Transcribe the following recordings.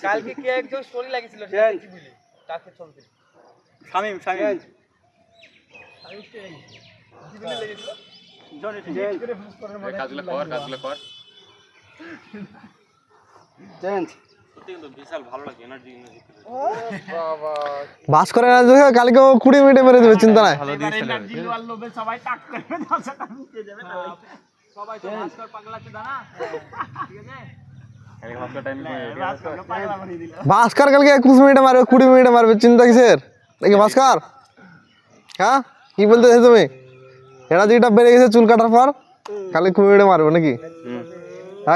কালকে কে একজন স্টোরি লাগিয়েছিল সেটা কি বলি কাকে চলতে শামিম শামিম আমি কে কি বলে লেগেছিল জনি ঠিক করে ফিনিশ করার মধ্যে কাজগুলো কর চেঞ্জ সত্যি কিন্তু বিশাল ভালো লাগে এনার্জি ও বাবা বাস করে না দেখো কালকে 20 মিনিটে মেরে দেবে চিন্তা নাই ভালো দিয়েছিল এনার্জি লোয়াল লোবে সবাই টাক করবে 10 টাকা নিতে যাবে সবাই তো বাস কর পাগলাতে দানা ঠিক আছে ভাস্কর কালকে 21 মিনিটে মারবে 20 মিনিটে মারবে চিন্তা কিসের দেখি ভাস্কর হ্যাঁ কি বলতেছ তুমি এনার্জিটা বেড়ে গেছে চুল কাটার পর কালকে 20 মিনিটে মারবে নাকি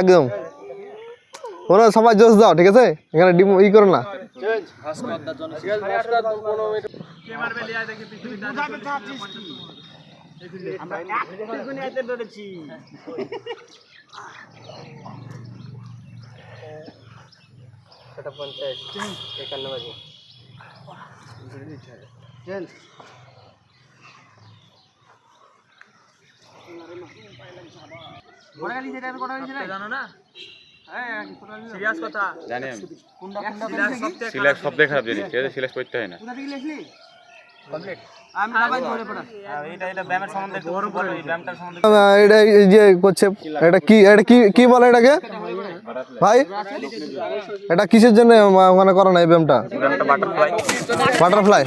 একদম ওরা সবাই জোশ দাও ঠিক আছে এখানে ডিম ই করো না ভাস্কর দা জন ভাস্কর 15 মিনিট কে মারবে লিয়া দেখি তুই বুঝাবে চাচ্ছিস আমরা এক গুণ আইতে ধরেছি সেটা 50 51 বাজে চেঞ্জ কোড়ালি যেটা জানো না হ্যাঁ সিরিয়াস কথা জানি আমি সিলেক্ট সব দেখা খারাপ জিনিস এটা সিলেক্ট করতে হয় না কোথা থেকে লিখলি কমপ্লিট আমি দাবাই ধরে পড়া এটা ব্যায়ামের সম্বন্ধে বড় বড় এই ব্যায়ামটার সম্বন্ধে এটা এই যে করছে এটা কি বলে এটাকে ভাই এটা কিসের জন্য মানে করো না এই ব্যায়ামটা বাটারফ্লাই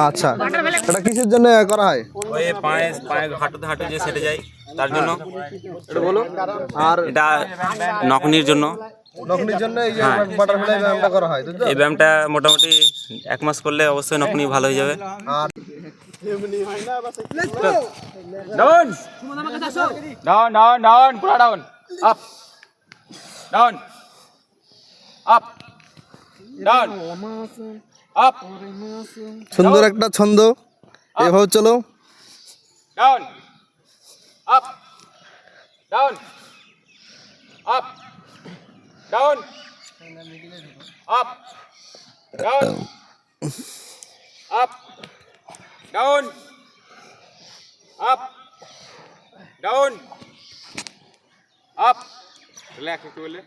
আচ্ছা এটা কিসের জন্য করা হয় ওই পায়ে হাঁটুতে যে সেটে যায় তার জন্য এটা বলো আর এটা নকনির জন্য এই যে বাটারফ্লাই ব্যায়ামটা করা হয় এই ব্যায়ামটা মোটামুটি 1 মাস করলে অবশ্যই নকনি ভালো হয়ে যাবে আর এমনি হয় না বাস ডাউন পুরো down up down up down up সুন্দর একটা ছন্দ এভাবে চলো down up down up down up down up down up down up relax একটু বলে